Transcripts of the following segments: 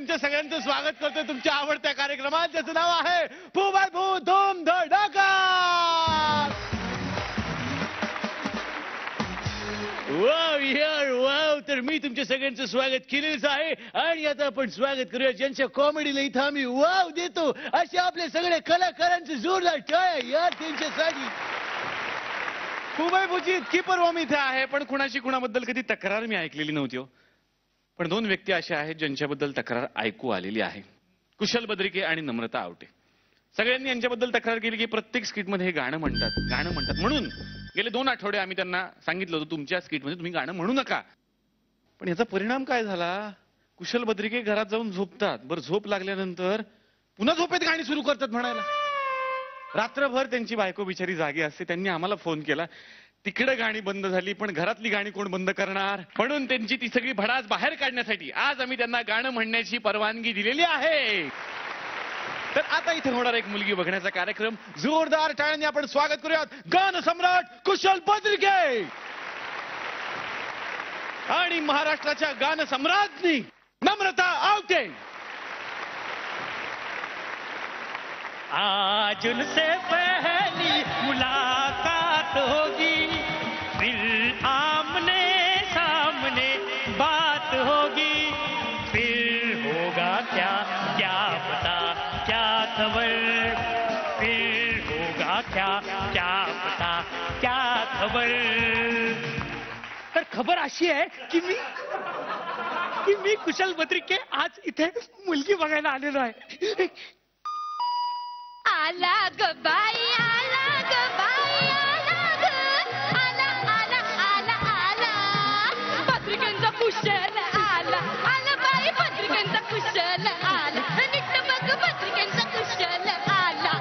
तुमच्या सगळ्यांचं स्वागत करतोय तुमच्या आवडत्या कार्यक्रमात, ज्याचं नाव आहे फू बाय फू धूम धडाका. वाव यार वाव. तर मी तुमच्या सगळ्यांचं स्वागत केलेलंच आहे आणि आता आपण स्वागत करूया ज्यांच्या कॉमेडीला इथं आम्ही वाव देतो असे आपले सगळे कलाकारांचे जोरदार टाळ्या यार त्यांच्यासाठी. फूबाई इतकी परवा इथे आहे पण कुणाची कुणाबद्दल कधी तक्रार मी ऐकलेली नव्हती हो. पण दोन व्यक्ती अशा आहेत ज्यांच्याबद्दल तक्रार ऐकू आलेली आहे, कुशल बद्रिके आणि नम्रता आवटे. सगळ्यांनी यांच्याबद्दल तक्रार केली की प्रत्येक स्किटमध्ये हे गाणं म्हणतात म्हणून गेले 2 आठवडे आम्ही त्यांना सांगितलं होतं तुमच्या स्किटमध्ये तुम्ही गाणं म्हणू नका. पण याचा परिणाम काय झाला, कुशल बद्रिके घरात जाऊन झोपतात. बरं, झोप लागल्यानंतर पुन्हा झोपेत गाणी सुरू करतात म्हणायला. रात्रभर त्यांची बायको बिचारी जागी असते. त्यांनी आम्हाला फोन केला, तिकडे गाणी बंद झाली पण घरातली गाणी कोण बंद करणार, म्हणून त्यांची ती सगळी भडास बाहेर काढण्यासाठी आज आम्ही त्यांना गाणं म्हणण्याची परवानगी दिलेली आहे. तर आता इथे होणार एक मुलगी बघण्याचा कार्यक्रम. जोरदार टाळ्यांनी आपण स्वागत करूयात गान सम्राट कुशल बद्रिके आणि महाराष्ट्राच्या गान सम्राज्ञी नम्रता आवटे. आज उनसे पहली मुलाकात होगी, फिर आमने सामने बात होगी, फिर होगा क्या क्या पता क्या खबर, फिर होगा क्या क्या पता क्या खबर. तर खबर अशी आहे की मी कुशल बद्रिके आज इथे मुलगी बघायला आलेलो आहे. आला ग बाई आला ग बाई आला ग आला आला आला आला पत्रिकांचा कुशल आला आला बाई पत्रिकांचा कुशल आला नीट बघ पत्रिकांचा कुशल आला.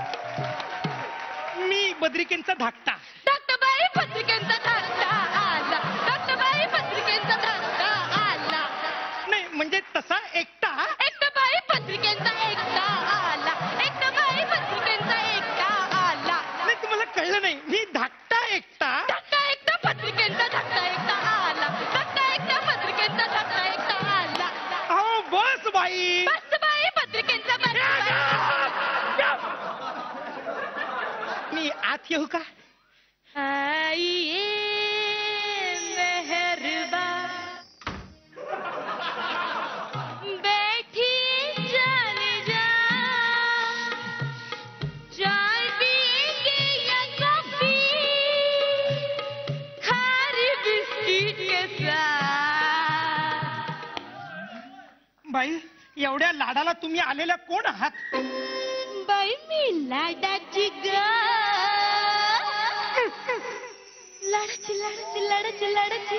मी बद्रिकेंचा धाकटा धाकटा बाई पत्रिकांचा धाकटा आला धाकटा बाई पत्रिकांचा धाकटा आला. नाही म्हणजे तसा एकटा एकटा बाई पत्रिकांचा एकटा आला एकटा बाई पत्रिकांचा एकटा आला. नाही तुम्हाला कळलं नाही, मी धाकटा एकटा धाकटा एकटा पत्रिकांचा धाकटा एकटा आला धाकटा एकटा पत्रिकांचा धाकटा एकटा आला. अहो बस बाई. बस बाई पत्रिकांचा मी आत येऊ का? आइए मेहरबान बैठी चले जा, चाय पिएंगे या कॉफी खारी बिस्किट के साथ. बाई एवढ्या लाडाला तुम्ही आलेल्या कोण आहात? बाई मी लाडाची ग लाडाची लाडाची लाडाची लाडाची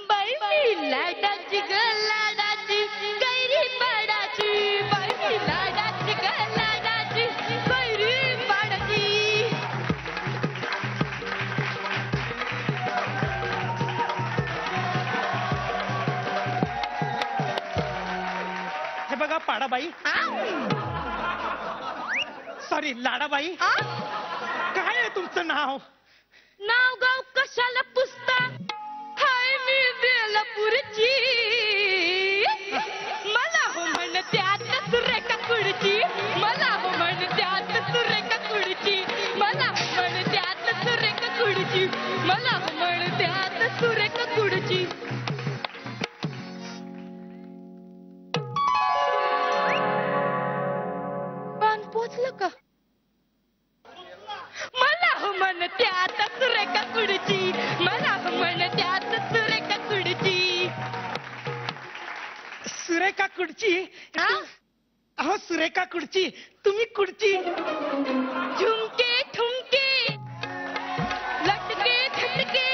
बाई मी लाडाची ग लाडाची गैरी पाडाची बाई मी लाडाची ग लाडाची गैरी पाडाची. हे बघा पाडाबाई, सॉरी लाडाबाई, काय आहे तुमचं नाव? नाव गाव कशाला पुसता, हाय मी बेलापूरची, मला हो म्हणत्यात सुरेखा कुडची, मला हो म्हणत्यात सुरेखा कुडची, मला हो म्हणत्यात सुरेखा कुडची, मला हो म्हणत्यात सुरेखा कुडची. पान पोचलं का? मला हो म्हणत्यात सुरेखा कुडची, मला हो म्हणत्यात सुरेखा कुडची. सुरेखा कुडची? अहो सुरेखा कुडची, तुम्ही कुडची? झुमके ठुमके लटके झटके,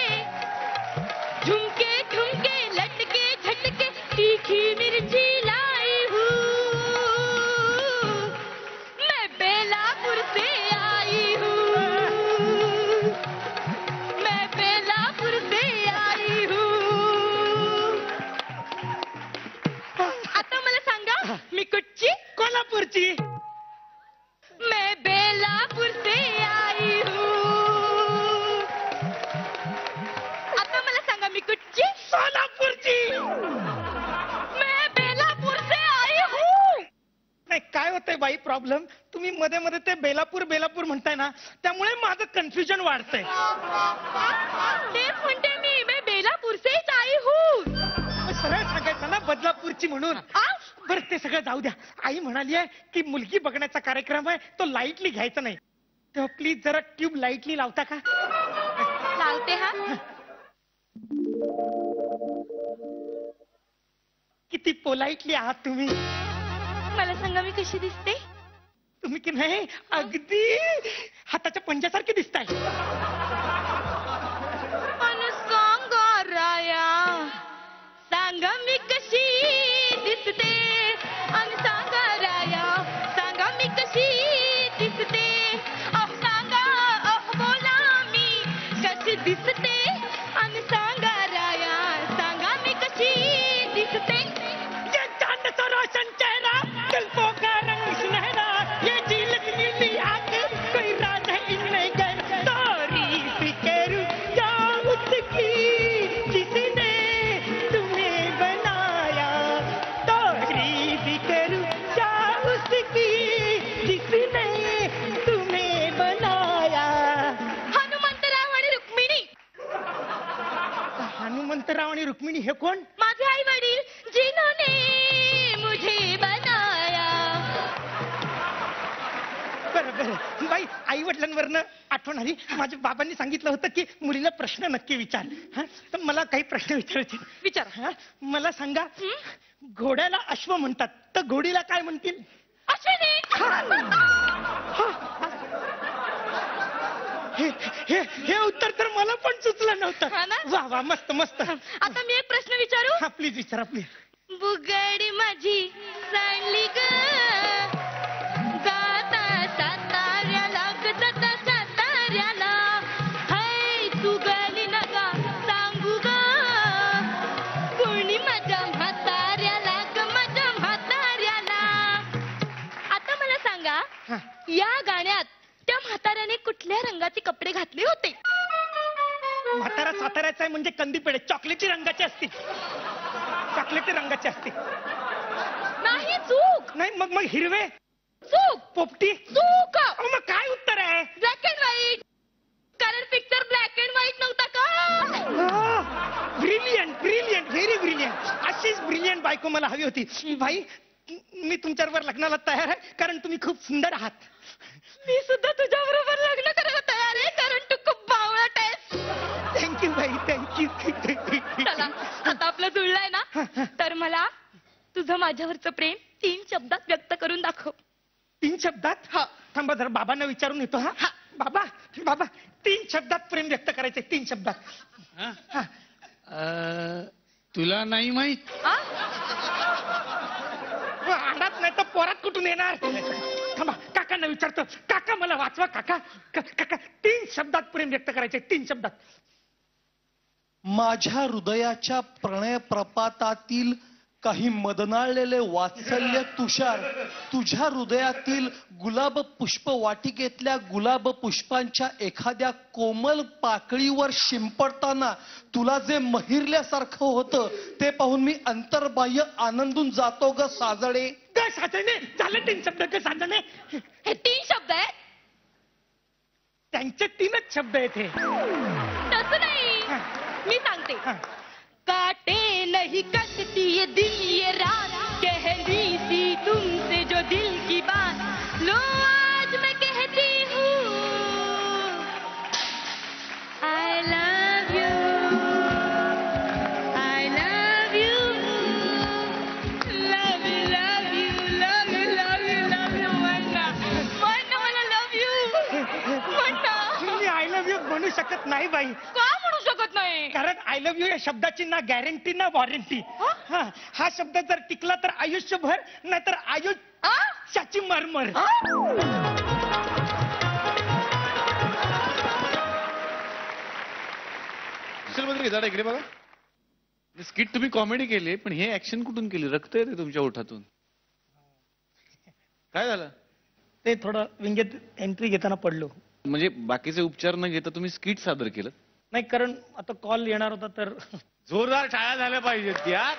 झुमके ठुमके लटके झटके, तीखी मिर्ची लाई हूँ मैं बेलापुर से आई हूँ, मैं बेलापुर से आई हूँ. आता मला सांगा मी कुठची? कोल्हापूरची. मैं बेलापुर से आई हूँ. आता मला सांगा मी कुठची? सोलापूरची. मैं बेलापुर नाही काय होतंय बाई प्रॉब्लेम, तुम्ही मध्ये मध्ये ते बेलापूर बेलापूर म्हणताय ना, त्यामुळे माझं कन्फ्युजन वाढतंय. तेच म्हणते मी बेलापूर से आई हूँ. सरळ सांगायचं ना बदलापूरची म्हणून. बरं ते सगळं जाऊ द्या. आई म्हणाली आहे की मुलगी बघण्याचा कार्यक्रम आहे तो लाईटली घ्यायचा नाही, तेव्हा प्लीज जरा ट्यूब लाईटली लावता का? लावते हा. किती पोलाइटली आहात तुम्ही. मला सांगा मी कशी दिसते? तुम्ही की नाही अगदी हाताच्या पंजासारखे दिसताय. पण सांगा राया, सांगा मी कशी दिसते. आणि सांगा राया, सांगा मी कशी दिसते. सांगा बोला मी कशी दिसते. आणि सांगा राया, सांगा मी कशी दिसते. ये चांद सा रोशन चेहरा, जुल्फों का रंग सुनहरा, ये झीलक नीली आंख, कोई राज है इनमें गर. तारीफ करूं क्या उसकी जिसने तुम्हें बनाया. तारीफ करूं क्या उसकी जिसने तुम्हें बनाया. हनुमंतराव आणि रुक्मिणी. हनुमंतराव आणि रुक्मिणी हे कोण? माझे आई वडील, जिन्होंने मुझे बनाया. बरं बरं बाई, आई वडिलांवरनं आठवण आली. माझ्या बाबांनी सांगितलं होतं की मुलीला प्रश्न नक्की विचार. हा तर मला काही प्रश्न विचारायचे. विचारा. हा मला सांगा, घोड्याला अश्व म्हणतात तर घोडीला काय म्हणतील? अश्विनी. हे उत्तर तर मला पण सुचलं हा नव्हतं. ना? वा वा मस्त मस्त. आता मी एक प्रश्न विचारू. हा प्लीज विचारा प्लीज. बुगडी माझी सांडली ग, जाता साताऱ्याला ग, जाता साताऱ्याला. हाय तू गेली नका सांगू ग, कोणी माझ्या म्हाताऱ्याला ग, माझ्या म्हाताऱ्याला. आता मला सांगा, हा. या गाण्यात त्या म्हाताऱ्याने कुठल्या रंगाचे कपडे घातले होते? म्हातारा साताऱ्याचा आहे म्हणजे कंदी पेढे चॉकलेटी रंगाचे असतील. चॉकलेटी रंगाचे असतील. नाही, चूक. नाही मग मग हिरवे चूक. पोपटी. चूक. अहो, मग काय उत्तर आहे? Black and white. कारण पिक्चर ब्लॅक अँड व्हाईट नव्हता का? Brilliant brilliant very brilliant. अशीच ब्रिलियंट बायको मला हवी होती. भाई मी तुमच्याबरोबर लग्नाला तयार आहे कारण तुम्ही खूप सुंदर आहात. मी सुद्धा तुझ्या बरोबर लग्न करायला तयार आहे कारण तू खूप बावळट आहेस. थँक्यू बाई थँक्यू. चला आता आपलं जुळलंय ना, तर मला तुझं माझ्यावरचं प्रेम 3 शब्दात व्यक्त करून दाखव. 3 शब्दात? हा. थांबा जरा बाबांना विचारून येतो. हा बाबा बाबा 3 शब्दात प्रेम व्यक्त करायचे. 3 शब्दात. हा. तुला नाही माहित? आडात नाही तर पोरात कुठून येणार? थांबा काकांना विचारतो. काका मला वाचवा. काका काका 3 शब्दात प्रेम व्यक्त करायचे. 3 शब्दात. माझ्या हृदयाच्या प्रणय प्रपातातील काही मदनाळलेले वात्सल्य तुषार तुझ्या हृदयातील गुलाब पुष्प वाटिकेतल्या गुलाब पुष्पांच्या एखाद्या कोमल पाकळीवर शिंपडताना तुला जे महिरल्यासारखं होतं ते पाहून मी अंतर्बाह्य आनंदून जातो ग साजणे. ग साजणे झालं 3 शब्द. ग साजणे हे 3 शब्द आहेत. त्यांचे 3च शब्द आहेत हे. तसं नाही, मी सांगते. काटे नहीं कटती ये दिन ये रात, कह ली थी तुमसे जो दिल की बात, लो आज मैं कहती हूँ I love you, I love you, love you, love you, love you, love you, love you, म्हणा मला love you म्हणा. मी आय लव्ह यू म्हणू शकत नाही बाई. का म्हणू शकत नाही? कारण आय लव्ह यू या शब्दाची ना गॅरंटी ना वॉरंटी. हा शब्द जर टिकला तर आयुष्यभर, नाहीतर आयुष्याची मरमर. दादा इकडे बघा. स्किट तुम्ही कॉमेडी केली पण हे ऍक्शन कुठून केली? रक्त येते तुमच्या ओठातून. काय झालं? ते थोडं विंगेत एंट्री घेताना पडलो. म्हणजे बाकीचे उपचार न घेता तुम्ही स्किट सादर केलं? नाही कारण आता कॉल येणार होता तर. जोरदार टाळ्या झाल्या पाहिजेत यार.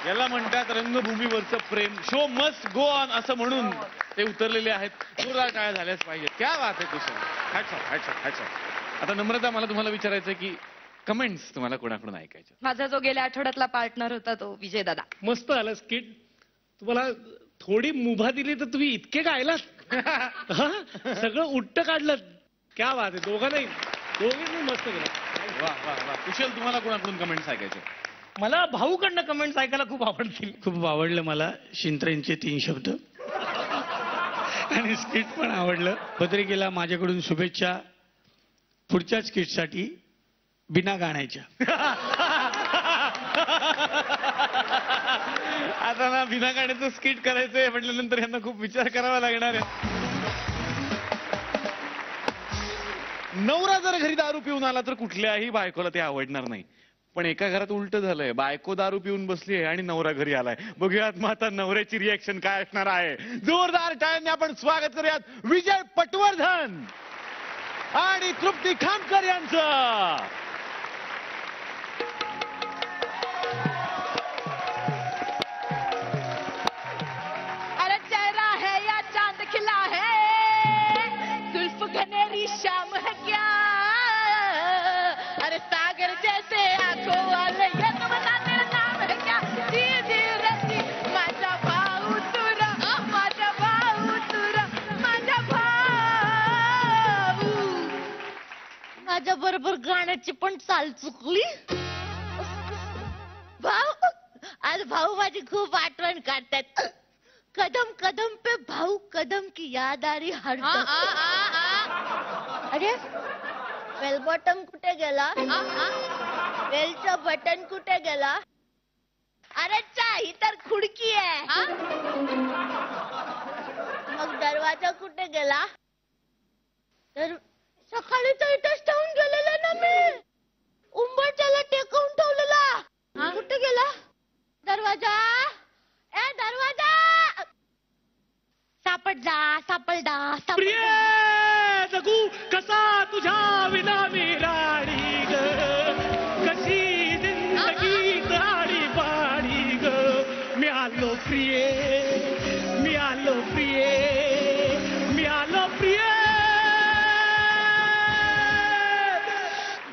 याला म्हणतात रंगभूमीवरचं प्रेम. शो मस्ट गो ऑन असं म्हणून ते उतरलेले आहेत. जोरदार टाळ्या झाल्याच पाहिजेत. क्या बात आहे Kushal. Hats off, hats off, hats off. आता नम्रता, मला तुम्हाला विचारायचं की कमेंट्स तुम्हाला कोणाकडून ऐकायच्या? माझा जो गेल्या आठवड्यातला पार्टनर होता तो विजय दादा. मस्त आलं स्किट. तुम्हाला थोडी मुभा दिली तर तुम्ही इतके गायलात. हा? सगळं उट्ट काढलं. क्या बात आहे. दोघांनी मस्त केलं. वा वा वा. कुशल, तुम्हाला कोणाकडून कमेंट्स ऐकायचे? मला भाऊकडनं कमेंट्स ऐकायला खूप आवडतील. खूप आवडलं मला शिंत्रेंचे 3 शब्द आणि स्किट पण आवडलं. पत्रिकेला माझ्याकडून शुभेच्छा पुढच्या स्किटसाठी बिना गाण्याच्या. आता ना बिना गाण्याचं स्किट करायचंय म्हटल्यानंतर यांना खूप विचार करावा लागणार आहे. नवरा जर घरी दारू पिऊन आला तर कुठल्याही बायकोला ते आवडणार नाही. पण एका घरात उलट झालंय. बायको दारू पिऊन बसली आहे आणि नवरा घरी आलाय. बघूयात मग आता नवऱ्याची रिएक्शन काय असणार आहे. जोरदार टाळ्यांनी आपण स्वागत करूयात विजय पटवर्धन आणि तृप्ती खामकर यांचं. अरे चेहरा है या चांद खिला है, जुल्फ घनेरी शाम है क्या, अरे सागर जैसे आंखों वाले ये तुम्हारा तेरा नाम है क्या, जी जी रसी माझा भाऊ तुरा, माझा भाऊ तुरा, माझा भाऊ. माझ्या बरोबर गाण्याची पण चाल चुकली. भाऊ, आज भाऊ माझी खूप आठवण काढतात. कदम कदम पे भाऊ कदम की याद आ रही हर अरे बेल बटन कुठे गेला, बेलचं बटन कुठे गेला. अरे ही तर खुडकी आहे. मग दरवाजा कुठे गेला. तर सकाळी तर इथंच ठेवून गेलेला ना मी. उंबरठ्याला टेकवून ठेवलेला. कुठे गेला दरवाजा. ए दरवाजा सापडला. प्रिय जगू कसा तुझ्या विना मी राणी ग, कशी जिंदगी राणी पाणी ग. मी आलो प्रिय, मी आलो प्रिय, मी आलो प्रिय.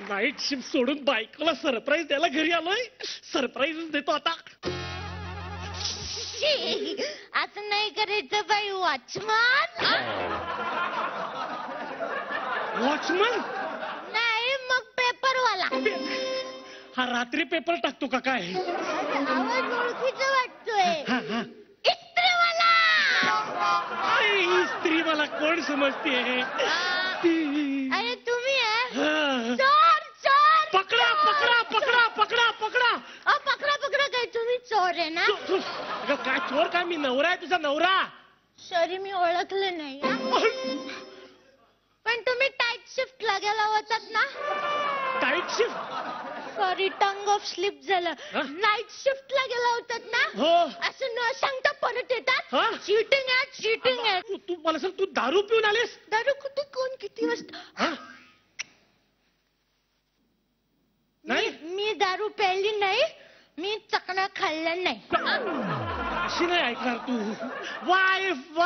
नाईट शिफ्ट सोडून बायकोला सरप्राईज द्यायला घरी आलोय. सरप्राईज देतो आता. असं नाही करायचं बाई. वॉचमन वॉचमन नाही मग पेपरवाला. हा रात्री पेपर टाकतो का काय. आवाज ओळखीचा वाटतोय. इस्त्रीवाला. ही स्त्री मला कोण समजते. अरे तुम्ही आहे. पकडा पकडा पकडा पकडा पकडा. पकडा काय तुम्ही चोर आहे ना. अगं काय चोर काय. मी नवरा आहे तुझा नवरा. सॉरी मी ओळखलं नाही. पण तुम्ही टाईट शिफ्ट लागायला होतात ना. Tight shift. Sorry tongue of slip झालं. नाईट शिफ्ट लागायला होतात ना. हो. असं न सांगता परत येतात. हा? चीटिंग आहे. तू मला सांग, तू दारू पिऊन आलीस. दारू कुठे कोण किती वाजता. मी दारू प्यायली नाही. मी चकना खाल्लं नाही. अशी नाही ऐकणार तू. Wife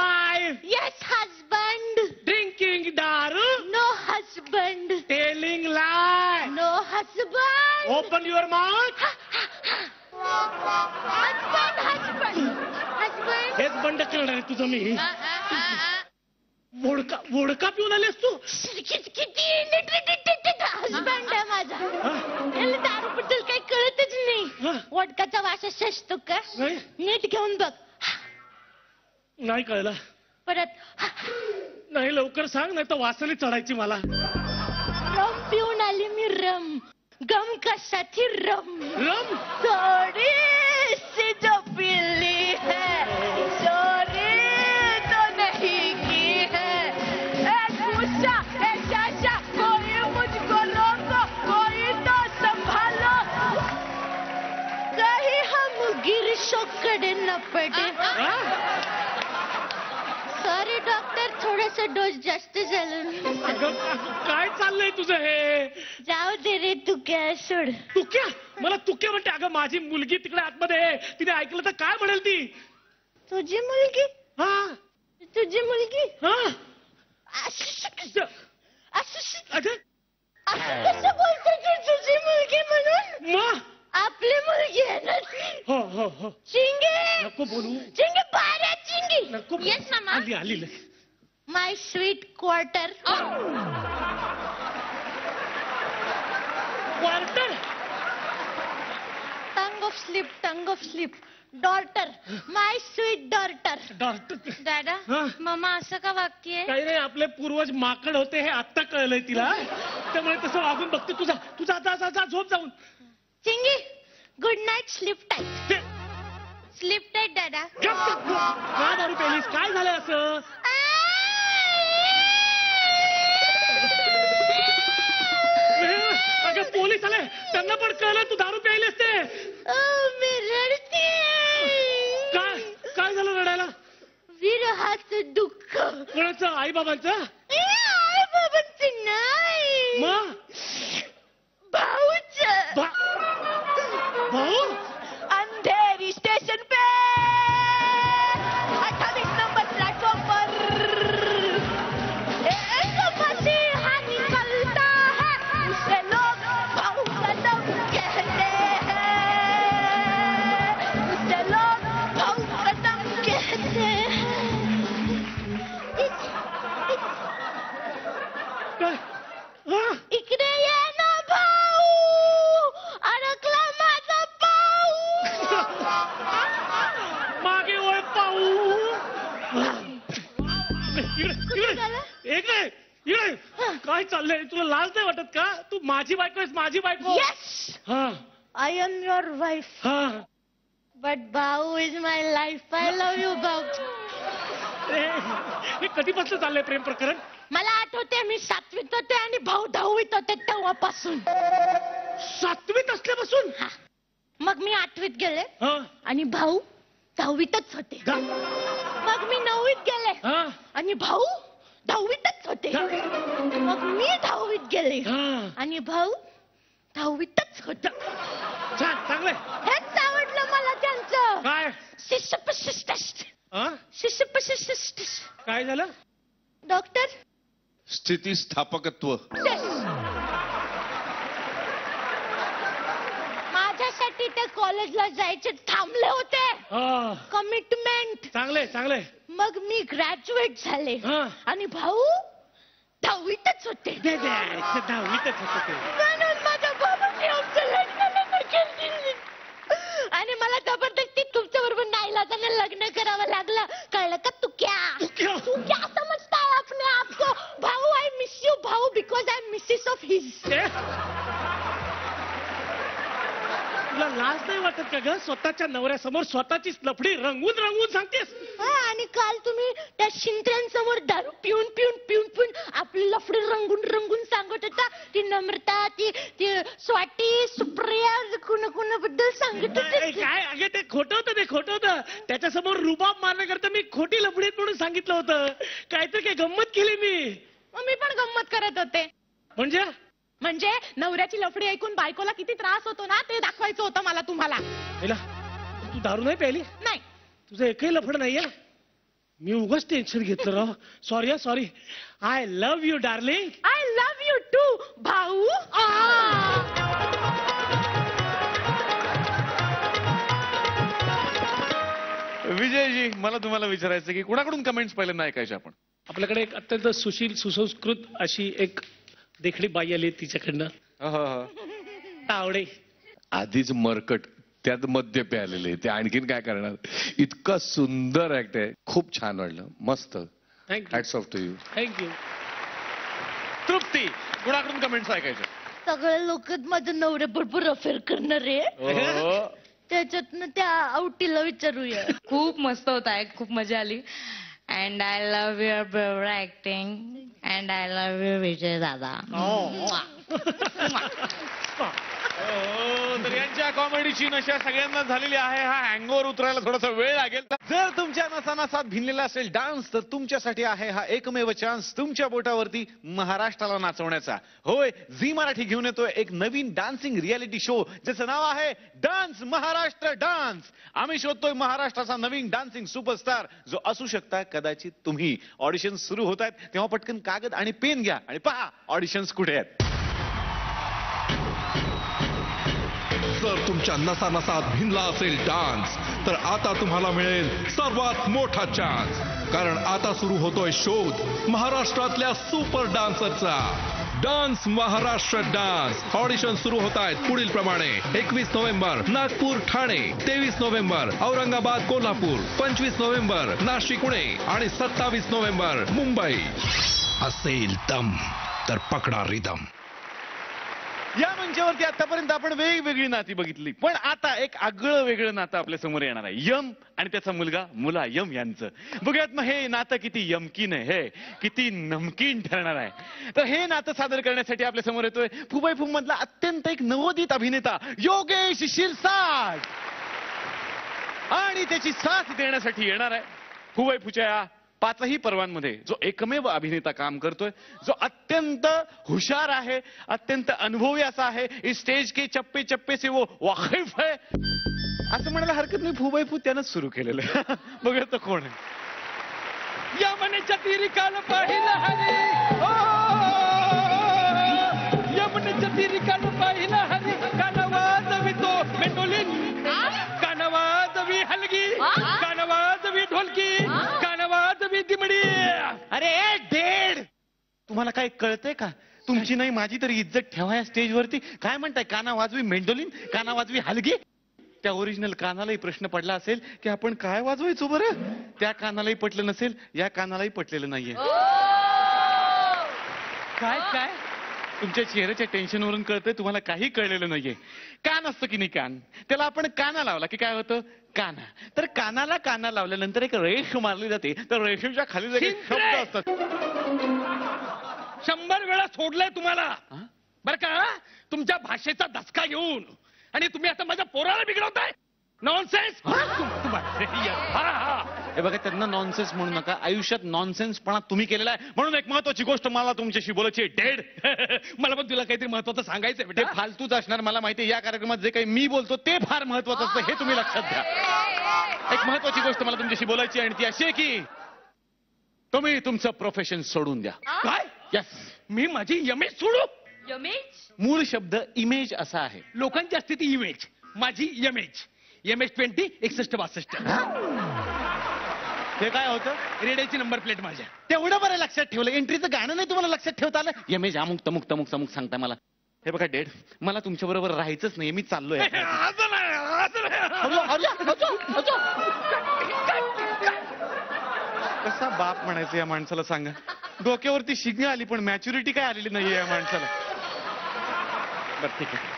yes husband. ड्रिंकिंग दारू. No husband. Telling lie. No husband. Open your mouth. Husband. हेच बंड करणार आहे तुझं मी. वोडका पिऊन आलेस तू. किती हजबंड आहे माझा. याला दारूबद्दल काही कळतच नाही. वडकाचा वास असतो का. नीट घेऊन बघ. नाही कळलं. परत नाही लवकर सांग, नाही तर वासने चढायची मला. रम पिऊन आली मी. रम. गम कशाची रम. रम. थोडी सी जो पिली है, चोरी तो नहीं की है. एक गुस्सा, एक चाचा, कोई मुझको रोको, कोई तो संभालो, कहीं हम गिर शोकड़े न पड़े. सॉरी डॉक्टर, थोडं थोडस डोस जास्त झालं. अगं काय चाललंय तुझं हे? जाऊ दे रे तू काय सोड. तुक्या मला तुक्या म्हणते. अगं माझी मुलगी तिकडे आतमध्ये आहे. तिने ऐकलं तर काय म्हणेल ती? तुझी मुलगी? हा तुझी मुलगी? हा असं अगं कसं बोलतो तू तुझी मुलगी म्हणून? मग आपली मुलगी आहे ना ती. हो हो हो चिंगे नको बोलू. चिंगे बाहेर आहे, चिंगी. नको बोलू. येस मामा. आली आली my sweet quarter. Quarter. Tongue of slip daughter. My sweet daughter. Doctor दादा हा? मामा असं का वागतीये? काही नाही, आपले पूर्वज माकड होते हे आत्ता कळलंय तिला. त्यामुळे तसं वागून बघते. तुझा आता झोप जाऊन. चिंगी गुड नाईट. Sleep tight. ते- स्लीप टाईट दादा. का दारू पेलीस? काय झालं असं? अगं पोलीस आले, त्यांना पण कळलं तू दारू प्यायलीस ते. मी रडते. काय काय झालं रडायला? विरहाचं दुःख. कोणाचं? आई बाबांचं? आई बाबांचं नाही, मग भाऊचं. भाऊ अंधेरी स्टेशन पे 28 नंबर प्लेटफॉर्म पर एक मसीहा निकलता है, उसे लोग भाऊ कदम कहते हैं, उसे लोग भाऊ कदम कहते हैं. काय? हा? इकडे ये ना भाऊ, अडकला माझा पाऊ. मागे वळ पाहू. इकडे झालं? एक नाही इकडे. काय चाललंय? तुला लाज नाही वाटत का? तू माझी बायको आहेस, माझी बायको. Yes, हा I am your wife, हा. but भाऊ is my life. I love you भाऊ. हे कधीपासून चाललंय प्रेम प्रकरण? मला आठवते मी 7वीत होते आणि भाऊ 10वीत होते तेव्हापासून. 7वीत असल्यापासून? हा. मग मी 8वीत गेले हा आणि भाऊ 10वीतच होते. गा. मग मी 9वीत गेले हा आणि भाऊ 10वीतच होते. गा. मग मी 10वीत गेले हा. आणि भाऊ 10वीतच होता. छान, चांगलंय. हेच आवडलं मला त्यांचं. काय? शिष्टपशिष्ट. हा? शिष्टपशिष्ट. काय झालं? डॉक्टर स्थितीस्थापकत्व. माझ्यासाठी ते कॉलेजला जायचे थांबले होते. हा. कमिटमेंट. चांगलंय चांगलंय. मग मी ग्रॅज्युएट झाले हा. आणि भाऊ 10वीतच होते. दे दे, 10वीतच होतं ते. म्हणून माझ्या बाबांनी आमचं लग्नाला नकार दिली आणि मला जबरदस्ती तुमच्या बरोबर नाईलाजाने लग्न करावं लागलं. कळलं का? तू क्या समजता है अपने आप को? भाऊ आय मिस यू भाऊ because I am misses of his. ए? तुला लाज नाही वाटत का ग? स्वतःच्या नवऱ्यासमोर स्वतःचीच लफडी रंगून रंगून सांगतेस. आणि काल तुम्ही त्या शिंत्र्यांसमोर दारू पिऊन पिऊन पिऊन पिऊन आपली लफडी रंगून रंगून सांगत होता. ती नम्रता, ती स्वाती, सुप्रिया, कुणाबद्दल सांगत काय होते. काय? अगं ते खोटं होतं, ते खोटं होतं. त्याच्यासमोर रुबाब मारण्याकरता मी खोटी लफडीत म्हणून सांगितलं होतं. काहीतरी काय गंमत केली मी. मी पण गंमत करत होते. म्हणजे नवऱ्याची लफडी ऐकून बायकोला किती त्रास होतो ना ते दाखवायचं होतं मला तुम्हाला. तू दारू नाही प्यायली? नाही. तुझं एकही लफड नाहीये? मी उगाच टेन्शन घेतलं राव. Sorry sorry. I love you darling. I love you too भाऊ. विजयजी, मला तुम्हाला विचारायचं की कुणाकडून कमेंट्स पहिल्यांदा ऐकायचे आपण? आपल्याकडे एक अत्यंत सुशील सुसंस्कृत अशी एक देखणी बाई आली तिच्याकडनं. तावडे. आधीच मरकट, त्यात मद्य प्यालेले, ते आणखीन काय करणार. इतकं सुंदर ऍक्ट आहे. खूप छान वाटलं. मस्त. Thank you hats off to you. Thank you. Trupti, कुणाकडून कमेंट्स ऐकायचे? सगळे लोक माझं नवऱ्या बरोबर अफेअर करणार आहे. हो. त्याच्यातनं त्या आवटीला विचारूया. खूप मस्त होता. खूप मजा आली. And I love your braver acting and I love you Vijay दादा. तर यांच्या कॉमेडीची नशा सगळ्यांना झालेली आहे. हा हँगओव्हर उतरायला थोडासा वेळ लागेल. जर तुमच्या नसानासात भिनलेला असेल डान्स, तर तुमच्यासाठी आहे हा एकमेव चान्स तुमच्या बोटावरती महाराष्ट्राला नाचवण्याचा. होय, झी मराठी घेऊन येतोय एक नवीन डान्सिंग रियालिटी शो, ज्याचं नाव आहे डान्स महाराष्ट्र डान्स. आम्ही शोधतोय महाराष्ट्राचा नवीन डान्सिंग सुपरस्टार, जो असू शकता कदाचित तुम्ही. ऑडिशन सुरू होत आहेत तेव्हा पटकन कागद आणि पेन घ्या आणि पहा ऑडिशन्स कुठे आहेत. जर तुमच्या नसानसात भिनला असेल डान्स, तर आता तुम्हाला मिळेल सर्वात मोठा चान्स. कारण आता सुरू होतोय शोध महाराष्ट्रातल्या सुपर डान्सरचा. डान्स महाराष्ट्र डान्स ऑडिशन सुरू होत आहेत पुढील प्रमाणे. 21 November Nagpur Thane, 23 November Aurangabad Kolhapur, 25 November Nashik Pune आणि 27 नोव्हेंबर मुंबई. असेल दम तर पकडा रिदम. या मंचावरती आतापर्यंत आपण वेगवेगळी नाती बघितली, पण आता एक आगळं वेगळं नातं आपल्या समोर येणार आहे. यम आणि त्याचा मुलगा मुलायम यांचं. बघूयात मग हे नातं किती यमकीन आहे, हे किती नमकीन ठरणार आहे. तर हे नातं सादर करण्यासाठी आपल्या समोर येतोय फुबाई फुम मधला अत्यंत एक नवोदित अभिनेता योगेश शिरसाट. आणि त्याची साथ देण्यासाठी येणार आहे फुबाई फुच्या 5ही पर्वांमध्ये जो एकमेव अभिनेता काम करतोय, जो अत्यंत हुशार आहे, अत्यंत अनुभवी असा आहे. इस स्टेज के चप्पे चप्पे से वो वाकिफ है असं म्हणायला हरकत नाही. फुबाई फू त्यानंच सुरू केलेलं आहे. बघूया तो कोण आहे. यमनेच्या तिरी काल पाहिलं हरी, यमनेच्या तिरी काल पाहिलं हरी, कानवाजवी तो मेंडोलिन, कानवाजवी हलगी, कानवाजवी ढोलकी, कानवाजवी दिमडी. अरे डेड, तुम्हाला काय कळतंय का? तुमची नाही माझी तरी इज्जत ठेवा या स्टेजवरती. काय म्हणताय? काना वाजवी मेंडोलिन, काना वाजवी हलगी. त्या ओरिजिनल कानालाही प्रश्न पडला असेल की आपण काय वाजवायचो बरं. त्या कानालाही पटलं नसेल, या कानालाही पटलेलं नाहीये. काय काय तुमच्या चेहऱ्याच्या टेन्शनवरून कळतंय तुम्हाला काही कळलेलं नाहीये. कान असतं की नाही कान, त्याला आपण काना लावला की काय होतं? काना. तर कानाला काना लावल्यानंतर एक रेष मारली जाते, तर रेषेच्या खाली जे शब्द असतात. 100 वेळा सोडलंय तुम्हाला बर का, तुमच्या भाषेचा धसका घेऊन. आणि तुम्ही आता माझ्या पोराला बिघडवताय. नॉनसेन्स. हे बघा, त्यांना नॉनसेन्स म्हणू नका. आयुष्यात नॉनसेन्सपणा तुम्ही केलेला आहे. म्हणून एक महत्वाची गोष्ट मला तुमच्याशी बोलायची आहे डेड. मला पण तुला काहीतरी महत्वाचं सांगायचंय ते बेटा. फालतूच असणार मला माहिती आहे. या कार्यक्रमात जे काही मी बोलतो ते फार महत्वाचं असतं, हे तुम्ही लक्षात घ्या. एक महत्वाची गोष्ट मला तुमच्याशी बोलायची आहे आणि ती अशी आहे की तुम्ही तुमचं प्रोफेशन सोडून द्या. काय? यस. मी माझी यमेज सोडू? यमेश मूळ शब्द इमेज असा आहे. लोकांची असते ती इमेज, माझी यमेज. यमेज 20 61 62. ते काय होतं? रेडिओची नंबर प्लेट माझ्या. तेवढं बरं लक्षात ठेवलं. एंट्रीचं गाणं नाही तुम्हाला लक्षात ठेवता आलं. यमेज अमुक तमुक तमुक तमुक सांगताय मला. हे बघा डेड, मला तुमच्या बरोबर राहायचंच नाही. मी चाललोय. असं नाही, असं नाही. कसा बाप म्हणायचं या माणसाला सांगा. डोक्यावरती शिंग आली पण मॅच्युरिटी काय आलेली नाहीये या माणसाला. बरं ठीक आहे,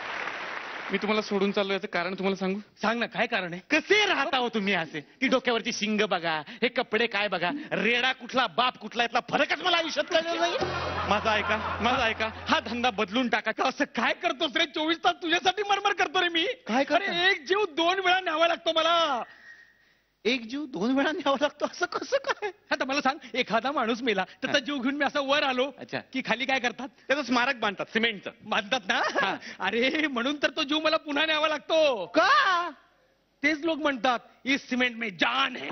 मी तुम्हाला सोडून चाललो याचं कारण तुम्हाला सांगू? सांग ना, काय कारण आहे? कसे राहता हो तुम्ही असे? ती डोक्यावरची शिंग बघा, हे कपडे काय बघा, रेडा कुठला बाप कुठला, यातला फरकच मला आयुष्यात कळलेला नाही. माझा ऐका, माझा ऐका, हा धंदा बदलून टाका. असं काय करतोस रे? 24 तास तुझ्यासाठी मरमर करतो रे मी. काय करतो? अरे, एक जीव 2 वेळा न्यावा लागतो मला. एक जीव 2 वेळा न्यावा लागतो असं कसं काय? आता मला सांग, एखादा माणूस मेला, त्याचा जीव घेऊन मी असं वर आलो अच्छा. की खाली काय करतात? त्याचं स्मारक बांधतात सिमेंटचं. बांधतात हा. ना. अरे, म्हणून तर तो जीव मला पुन्हा न्यावा लागतो. का? तेच लोक म्हणतात, इस सिमेंट में जान है.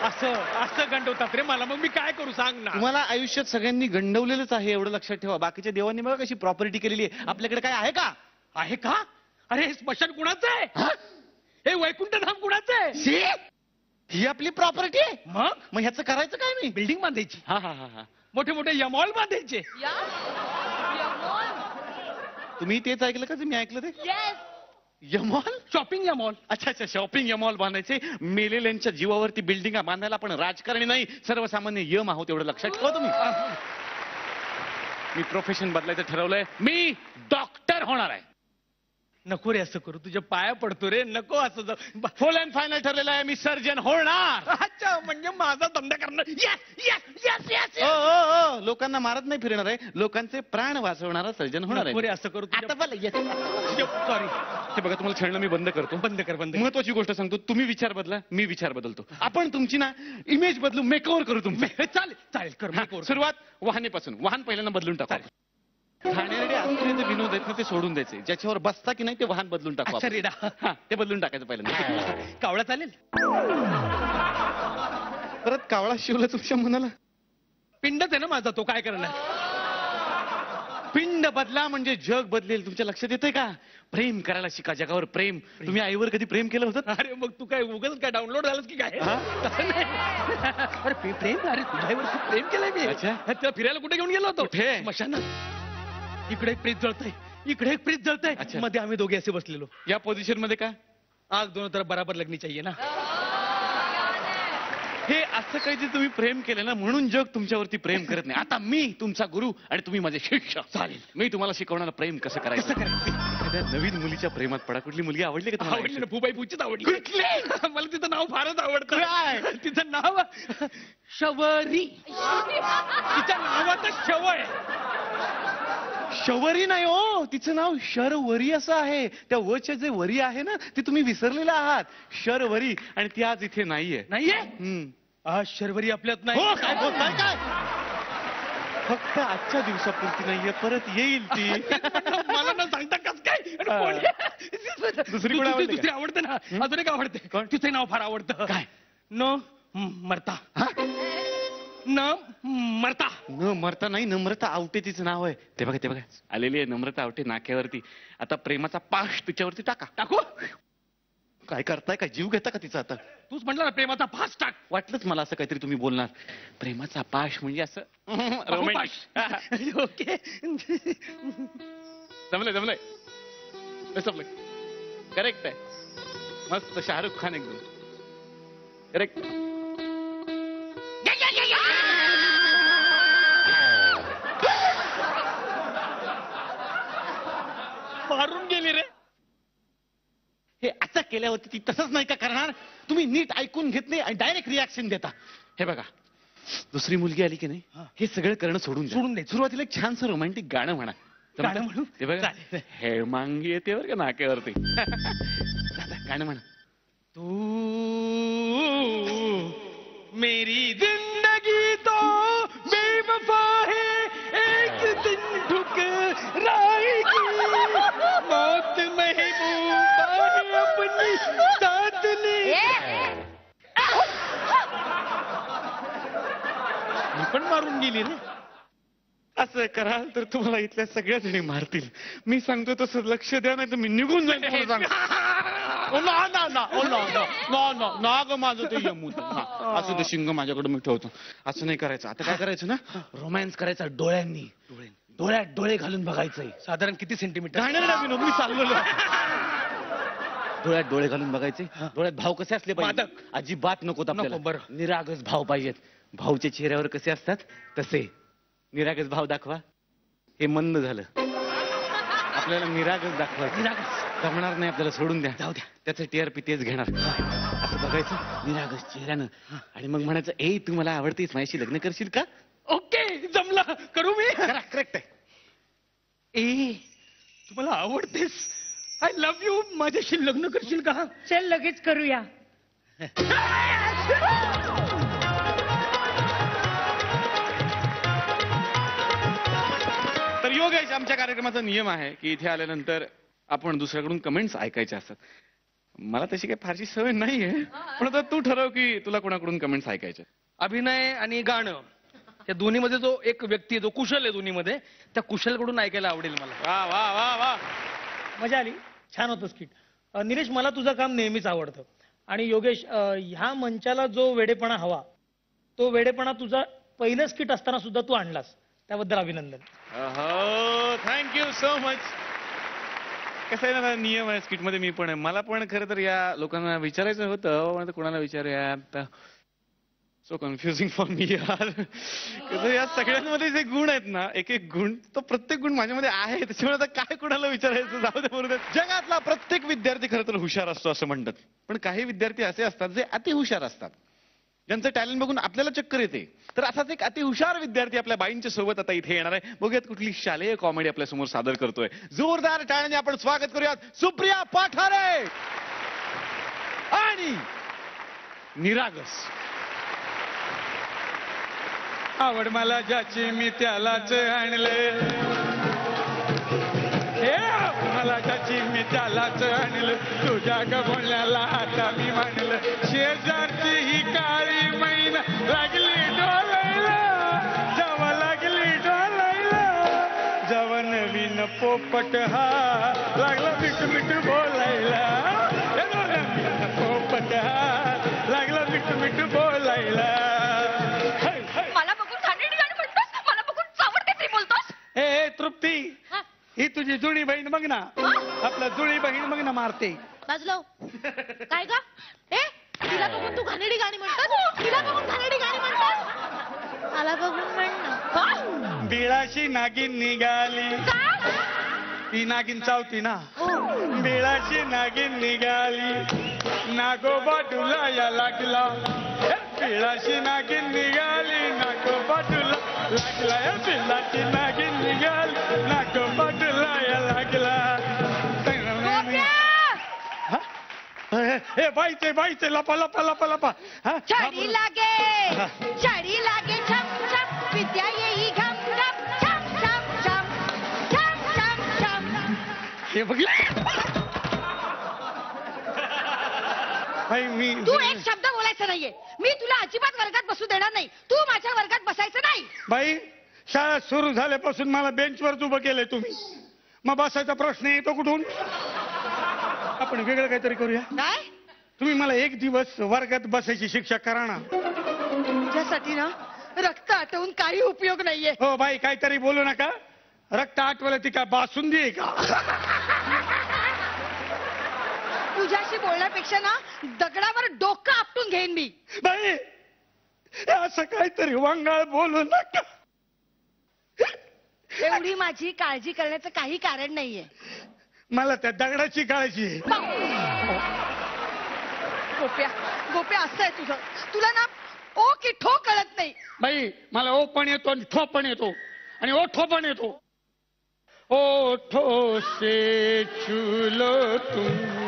असं असं गंडवतात रे मला. मग मी काय करू सांग ना. तुम्हाला आयुष्यात सगळ्यांनी गंडवलेलंच आहे, एवढं लक्षात ठेवा. बाकीच्या देवांनी बघा कशी प्रॉपर्टी केलेली आहे. आपल्याकडे काय आहे का? आहे का? अरे, हे स्मशान कुणाचं आहे? हे वैकुंठ धाम कुणाचं आहे? ही आपली प्रॉपर्टी आहे. मग ह्याचं करायचं काय? मी बिल्डिंग बांधायची, हा हा हा हा. मोठे मोठे यमॉल बांधायचे. तुम्ही तेच ऐकलं का? मी ऐकलं ते यमॉल. शॉपिंग यमॉल. अच्छा अच्छा, शॉपिंग यमॉल बांधायचे. मेलेल्यांच्या जीवावरती बिल्डिंग बांधायला आपण राजकारणी नाही, सर्वसामान्य यम आहोत, एवढं लक्षात ठेवा तुम्ही. मी प्रोफेशन बदलायचं ठरवलंय. मी डॉक्टर होणार आहे. नको रे असं करू, तुझ्या पाया पडतो रे, नको असं जाऊ. फुल अँड फायनल ठरलेलं आहे, मी सर्जन होणार. अच्छा, म्हणजे माझा धंदा करणार. Yes, yes, yes, yes, ओ, yes. ओ, ओ, लोकांना मारत नाही फिरणार आहे, लोकांचे प्राण वाचवणारा सर्जन होणार नको रे आहे. असं करू. आता मला सॉरी. हे बघा, तुम्हाला छळणं मी बंद करतो. बंद कर, बंद कर. महत्वाची गोष्ट सांगतो, तुम्ही विचार बदला, मी विचार बदलतो. आपण तुमची ना इमेज बदलू, मेकओव्हर करू तुमचं. चालेल चालेल, कर. हा, सुरुवात वाहनेपासून. वाहन पहिल्यांदा बदलून टाकू. खाण्याकडे असलेले जे विनोद आहेत ना ते सोडून द्यायचे. ज्याच्यावर बसता की नाही ते वाहन बदलून टाकू अच्छा आपण. रेडा. हा, ते बदलून टाकायचं पहिल्यांदा. कावळा चालेल. परत कावळा शिवला तुमच्या मनाला. पिंडच आहे ना माझा, तो काय करणार. पिंड बदला म्हणजे जग बदलेल. तुमच्या लक्षात येतंय का? प्रेम करायला शिका, जगावर प्रेम. तुम्ही आईवर कधी प्रेम केलं होतं? अरे मग तू काय उगाच काय डाउनलोड झालंस की काय. हा? तसं नाही. अरे प्रेम, अरे तुझ्यावर खूप प्रेम केलंय मी. अच्छा. त्याला फिरायला कुठे घेऊन गेलो होतो. कुठे? स्मशानात. इकडे एक प्रीत जळतंय, इकडे एक प्रीत जळतंय. अच्छा. मध्ये आम्ही दोघे असे बसलेलो. या पोझिशन मध्ये का? आग दोनों तरफ बराबर लगनी चाहिए ना. हे असं काही जे तुम्ही प्रेम केलं ना, म्हणून जग तुमच्यावरती प्रेम करत नाही. आता मी तुमचा गुरु आणि तुम्ही माझे शिष्य. चालेल. मी तुम्हाला शिकवणार प्रेम कसं करायचं. कसं करायचं. एखाद्या नवीन मुलीच्या प्रेमात पडा. कुठली मुलगी आवडली का तुम्हाला? आवडली ना, भूबाई पूचित आवडली. मला तिचं नाव फारच आवडतं. काय? तिचं नाव शवरी. तिच्या नावाचं शव आहे. शवरी नाही हो, तिचं नाव शरवरी असं आहे. त्या वच्या जे वरी आहे ना ते तुम्ही विसरलेला आहात. शरवरी. आणि ती आज इथे नाहीये. नाहीये. हम्म. आज शर्वरी आपल्यात नाही. हो, काय बोलताय काय? फक्त आजच्या दिवसापुरती नाहीये, परत येईल ती. मला ना सांगता कस काय. अरे कोण आहे? दुसरी कोण आवडते का? दुसरी आवडते ना. अजून एक आवडते. कोण? तिचं नाव फार आवडतं. काय? न मरता. न मरता. नम्रता नाही, नम्रता आवटे तिचं नाव आहे. ते बघा, ते बघा, आलेली आहे नम्रता आवटे नाक्यावरती. आता प्रेमाचा पाश तिच्यावरती टाका. टाकू. काय करताय? काय जीव घेता का तिचा आता? तूच म्हटलं ना प्रेमाचा फास्ट टाक. वाटलंच मला असं काहीतरी तुम्ही बोलणार. प्रेमाचा पाश म्हणजे असं रोमॅन्टिक. ओके. जमलंय जमलंय जमलंय. करेक्ट आहे. मस्त शाहरुख खान एकदम करेक्ट. मारून गेली रे. हे असं केल्यावरती ती तसंच नाही का करणार? तुम्ही नीट ऐकून घेत नाही आणि डायरेक्ट रिॲक्शन देता. हे बघा, दुसरी मुलगी आली की नाही, हे सगळं करणं सोडून सोडून सुरुवातीला एक छानसं रोमॅन्टिक गाणं म्हणा. गाणं म्हणू? ते बघा, हे मांगी येते बरं का नाक्यावरती. गाणं म्हणा. तू मेरी जिंदगी तो बेवफा है, एक दिन ठुकराएगी मौत महबूबा है अपनी साथ ले. मी पण मारून गेली रे. असं कराल तर तुम्हाला इथल्या सगळ्या जणी मारतील. मी सांगतो तसं लक्ष द्या, नाही तर मी निघून जाईल. तुम्हाला सांग. ना ना ना ओ ना ना ना ना ना ग माझं ते यमूत. असं ते शिंग माझ्याकडे मी ठेवतो. असं नाही करायचं. आता काय करायचं ना, रोमॅन्स करायचा डोळ्यांनी. डोळ्यात डोळे घालून बघायचंय. साधारण किती सेंटीमीटर. गाणं ना विनोद, मी चाललेलो. डोळ्यात डोळे घालून बघायचे. डोळ्यात भाव कसे असले पाहिजे? अजिबात नको आपल्याला. बरं. निरागस भाव पाहिजेत. भाऊच्या चेहऱ्यावर कसे असतात तसे निरागस भाव दाखवा. हे मंद झालं. आपल्याला निरागस दाखवायचं. जमणार नाही आपल्याला, सोडून द्या. जाऊ द्या. त्याचं टीआरपी तेच घेणार. असं बघायचं निरागस चेहऱ्यानं आणि मग म्हणायचं, ए तू मला आवडतेस, माझ्याशी लग्न करशील का? ओके, जमला. करू मी. करेक्ट आहे. ए तू मला आवडतेस, आय लव्ह यू, माझ्याशी लग्न करशील का? चल लगेच करूया. तर योगेश, आमच्या कार्यक्रमाचा नियम आहे की इथे आल्यानंतर आपण दुसऱ्याकडून कमेंट्स ऐकायचे असतात. मला तशी काही फारशी सवय नाहीये, पण आता तू ठरव की तुला कोणाकडून कमेंट्स ऐकायचे. अभिनय आणि गाणं या दोन्हीमध्ये जो एक व्यक्ती जो कुशल आहे दोन्हीमध्ये, त्या कुशलकडून ऐकायला आवडेल मला. वा वा वा वा. मजा आली. छान होतं स्किट. निलेश, मला तुझं काम नेहमीच आवडतं. आणि योगेश, ह्या मंचाला जो वेडेपणा हवा तो वेडेपणा तुझा पहिलं स्किट असताना सुद्धा तू आणलास. त्याबद्दल अभिनंदन. हो, थँक्यू सो मच. कसं आहे ना, नियम आहे स्किट मध्ये. मी पण मला पण खरं तर या लोकांना विचारायचं होतं, कोणाला विचारूया. सो कन्फ्युजिंग फॉर मी यार. कसं या सगळ्यांमध्ये जे गुण आहेत ना, एक एक गुण, तो प्रत्येक गुण माझ्यामध्ये आहे. त्याच्यामुळे आता काय कुणाला विचारायचं, जाऊ दे बरोबर. जगातला प्रत्येक विद्यार्थी खरं तर हुशार असतो असं म्हणतात. पण काही विद्यार्थी असे असतात जे अतिहुशार असतात, ज्यांचं टॅलेंट बघून आपल्याला चक्कर येते. तर असाच एक अतिहुशार विद्यार्थी आपल्या बाईंच्या सोबत आता इथे येणार आहे. बघूयात कुठली शालेय कॉमेडी आपल्या समोर सादर करतोय. जोरदार टाळ्याने आपण स्वागत करूयात सुप्रिया पाठारे आणि निरागस. आवड मला ज्याची मी त्यालाच आणले, मला ज्याची मी त्यालाच आणलं, तुझ्या बोलण्याला आता मी मानलं. शेजारची ही काळी मैना लागली डोलायला, जेव्हा लागली डोलायला, जेव्हा नवीन पोपट हा लागला मिठ मिठ बोलायला, नवीन पोपट हा लागला मिठ मिठ बोलायला. मला बघून घाणेरडी गाणी म्हणतोस, मला बघून चावडते ते बोलतोस. ए तृप्ती, ही तुझी जुळी बहीण बघ ना, आपला जुळी बहीण बघ ना मारते. बाजलो काय का? तिला बघून तू घाणेरडी गाणी म्हणतोस, तिला बघून घाणेरडी गाणी म्हणतोस, मला बघून म्हण ना. बिळाशी नागिन निघाली, ती नागिन चावती ना. बिळाशी नागिन निघाली, नागोबा डुलाया लागला. बिळाशी नागिन निघाली, नागोबा डुला लागला. बिळाशी नागिन निघाली, नागोबा डुलाया लागला. हे बाईचे लपा लपा लपा लपा. छडी लागे, छडी लागे, छम छम, विद्या येई घम घम, छम छम छम, छम छम छम. हे बघितलं बाई, मी तू एक शब्द बोलायचा नाहीये. मी तुला अजिबात वर्गात बसू देणार नाही. तू माझ्या वर्गात बसायचं नाही. बाई, शाळा सुरू झाल्यापासून मला बेंचवर उभं केलंय तुम्ही, मग बसायचा प्रश्न येतो कुठून? आपण वेगळं काहीतरी करूया. काय? तुम्ही मला एक दिवस वर्गात बसायची शिक्षा करा ना. तुझ्यासाठी ना रक्त आटवून काही उपयोग नाहीये. हो बाई, काहीतरी बोलू नका. रक्त आठवलं ती काय बासुंदी आहे का? तुझ्याशी बोलण्यापेक्षा ना दगडावर डोकं आपटून घेईन मी. बाई, असं काहीतरी वांगाळ बोलू नका. एवढी माझी काळजी करण्याचं काही कारण नाहीये. मला त्या दगडाची काळजी आहे. गोप्या, गोप्या असं आहे तुझं. तुला ना ओ की ठो कळत नाही. बाई, मला ओ पण येतो आणि ठो पण येतो आणि ओठो पण येतो. ओठो से छूलो तुम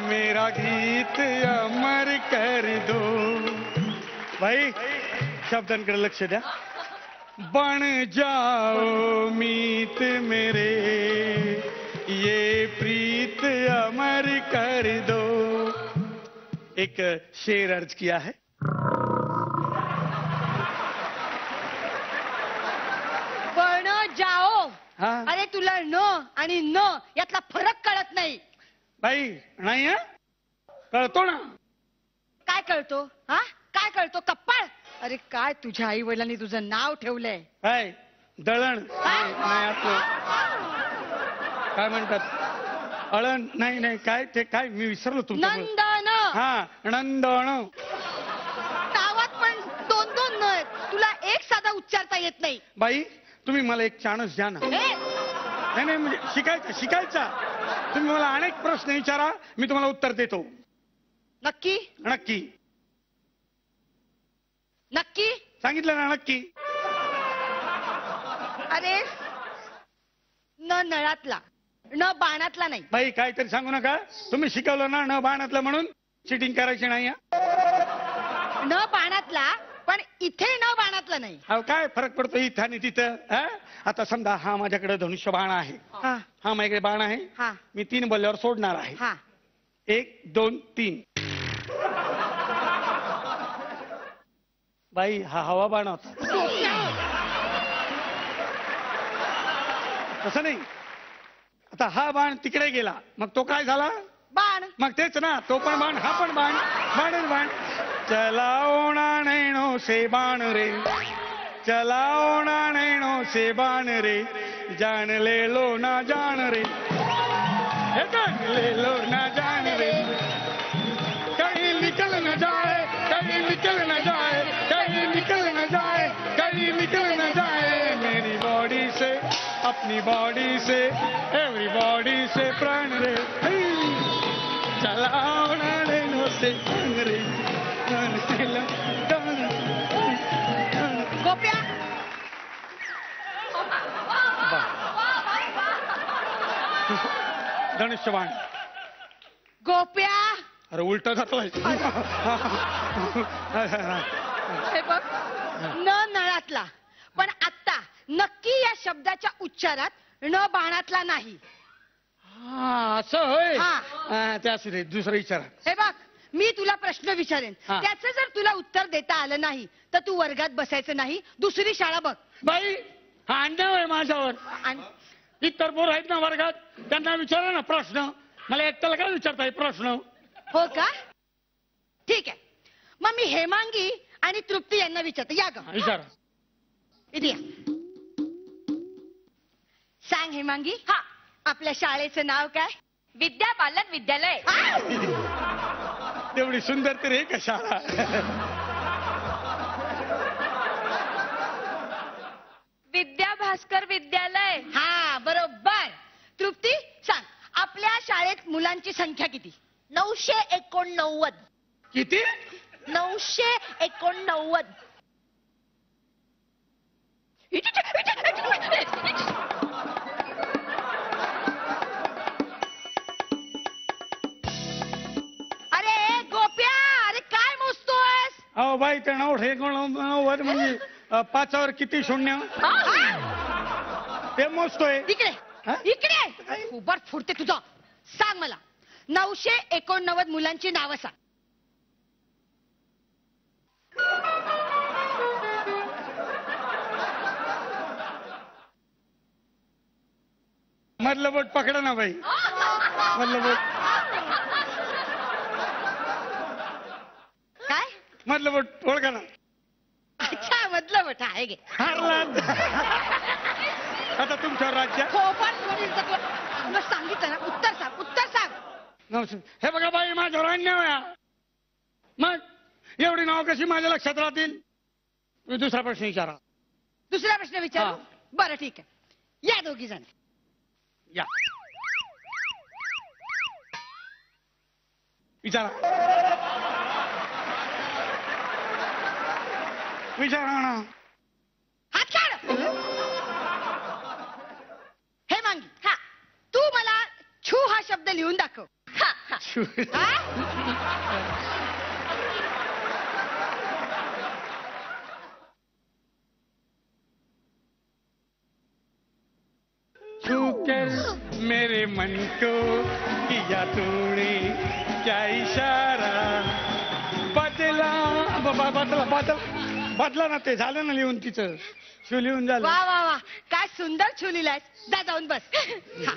मेरा गीत अमर कर दो. बाई, शब्दांकडे लक्ष द्या. बन जाओ मीत मेरे, ये प्रीत अमर कर दो. एक शेर अर्ज किया है. पण जाओ. हाँ. अरे तुला न आणि न यातला फरक कळत नाही. बाई, नाही हं? कळतो ना. काय कळतो? हा, काय कळतो? कप्पाळ. अरे काय तुझ्या आई वडिलांनी तुझं नाव ठेवलंय? काय दळण नाही आपलं, काय म्हणतात, अळण नाही नाही, काय ते काय मी विसरलो तुमचं. नंदन. हा, नंदन. नावात पण दोन दोन न आहेत. तुला एक साधा उच्चारता येत नाही. बाई, तुम्ही मला एक चान्स द्या ना. नाही नाही, म्हणजे शिकायचा. तुम्ही मला अनेक प्रश्न विचारा, मी तुम्हाला उत्तर देतो. नक्की? नक्की नक्की सांगितलं ना. नक्की. अरे न नळातला, न बाणातला नाही. बाई, काहीतरी सांगू नका. तुम्ही शिकवलं ना न बाणातलं म्हणून चिटिंग करायची नाही. न बाणातला, पण इथे न बाणातला नाही. अहो, काय फरक पडतो इथं आणि तिथं? आता समजा हा माझ्याकडे धनुष्य बाण आहे, हा माझ्याकडे बाण आहे. हा. मी 3 बोलल्यावर सोडणार आहे. हा. 1 2 3. बाई, हा हवा बाण होता. तसं नाही. आता हा बाण तिकडे गेला, मग तो काय झाला? बाण. मग तेच ना, तो पण बाण, हा पण बाण. बाण बाण. चलाओ ना नैनो से बाण रे, चलाओ ना नैनो से बाण रे, जान ले लो ना जान रे, जान ले लो ना जान रे, कहीं निकल न जाए, कहीं निकल न अपनी बॉडी से एवरीबॉडी से प्राण रे चलाओ ना नैनो से प्राण रे गोप्या धनुष्यबाण. गोप्या अरे उलट जातोय. हे बघ न नळातला पण आत्ता नक्की या शब्दाच्या उच्चारात न बाणातला नाही. असं होय. हा. त्या असू दे दुसरं विचारा. हे बघ मी तुला प्रश्न विचारेन हा. त्याचं जर तुला उत्तर देता आलं नाही तर तू वर्गात बसायचं नाही दुसरी शाळा बघ. बाई हा अन्याय आहे माझ्यावर. इतर पोर आहेत ना वर्गात त्यांना विचारा ना प्रश्न. मला एकट्याला काय विचारताय प्रश्न. हो का ठीक आहे मग मी हेमांगी आणि तृप्ती यांना विचारते. या ग विचारा. इथे या. सांग हेमांगी हा आपल्या शाळेचं नाव काय. विद्या बालन विद्यालय. तेवढी सुंदर तर आहे का शाळा. विद्या भास्कर विद्यालय. हा बरोबर. तृप्ती सांग आपल्या शाळेत मुलांची संख्या किती. 989. किती. 989. अरे गोप्या अरे काय मोजतोयस. अहो बाई ते 989 म्हणजे 5वर किती शून्य ते मोजतोय. इकडे हा? इकडे उभार फुटते तुझं. सांग मला 989 मुलांची नावं सांग. मधलं बोट पकडा ना बाई. मधलं बोट. काय मधलं बोट ओळखा ना. अच्छा मधलं बट आहे गे. आता तुमच्यावर राज्य. मग सांगितलं ना उत्तर सांग उत्तर सांग. हे बघा बाई माझ्यावर अन्याय आहे. मग एवढी नाव कशी माझ्या लक्षात राहतील. तुम्ही दुसरा प्रश्न विचारा. दुसरा प्रश्न विचारू. हा. बरं ठीक आहे या दोघी जण. या विचारा. विचारा ना. हात काढ. हे मांगी हा तू मला छू हा शब्द लिहून दाखव. हा? छूकर मेरे मन को किया तूने क्या इशारा. बदला बदला बदला बदला ना. ते झालं ना लिहून तिचं. शू लिहून झालं. वा वा वा काय सुंदर छू लिहिलायस. जा जाऊन बस. हा.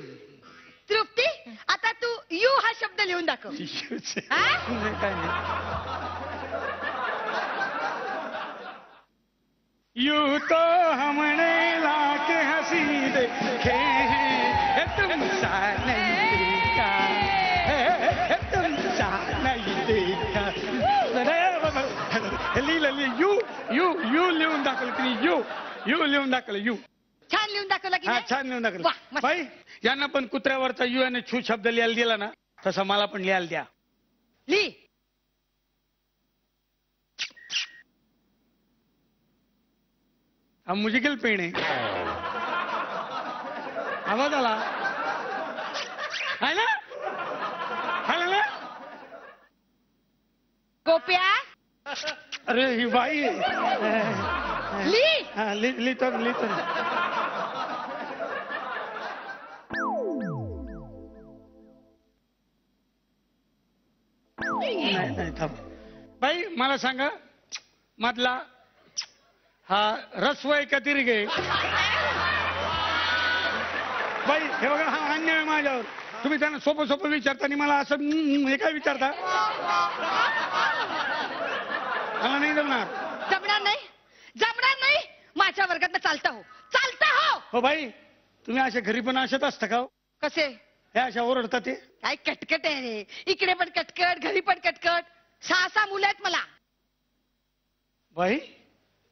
तृप्ती आता तू यू हा शब्द लिहून दाखव. हा? काय नाही. यू तो हमने लाख हंसी देखे हैं तुम सा नहीं देखा है तुम सा नहीं देखा. लिहिलं यू यू यू लिहून दाखवलं तिने. यू यू लिहून दाखवलं. यू छान लिहून दाखवला की हा नाही? छान लिहून वा, दाखवलं. मस्त. बाई यांना पण कुत्र्यावरचा यू आणि छू शब्द लिहायला दिला ना तसं मला पण लिहायला द्या. लिह. हा म्युझिकल पेन आहे. आवाज आला आहे ना. आला ना. गोप्या अरे ही बाई लिह. हा लिहितो लिहितो. नाही नाही थांब. बाई मला सांगा मधला हा रस्व आहे का दीर्घ आहे. बाई हे बघा हा अन्याय आहे माझ्यावर. तुम्ही त्यांना सोपं सोपं विचारता आणि मला असं हे काय विचारता. मला नाही जमणार. जमणार नाही जमणार नाही. माझ्या वर्गात चालता हो चालता हो. हो बाई तुम्ही अशा घरी पण अशाच असता का. कसे हे अशा ओरडतात ते. काय कटकट आहे रे. इकडे पण कटकट घरी पण कटकट. 6 मुलं आहेत मला. बाई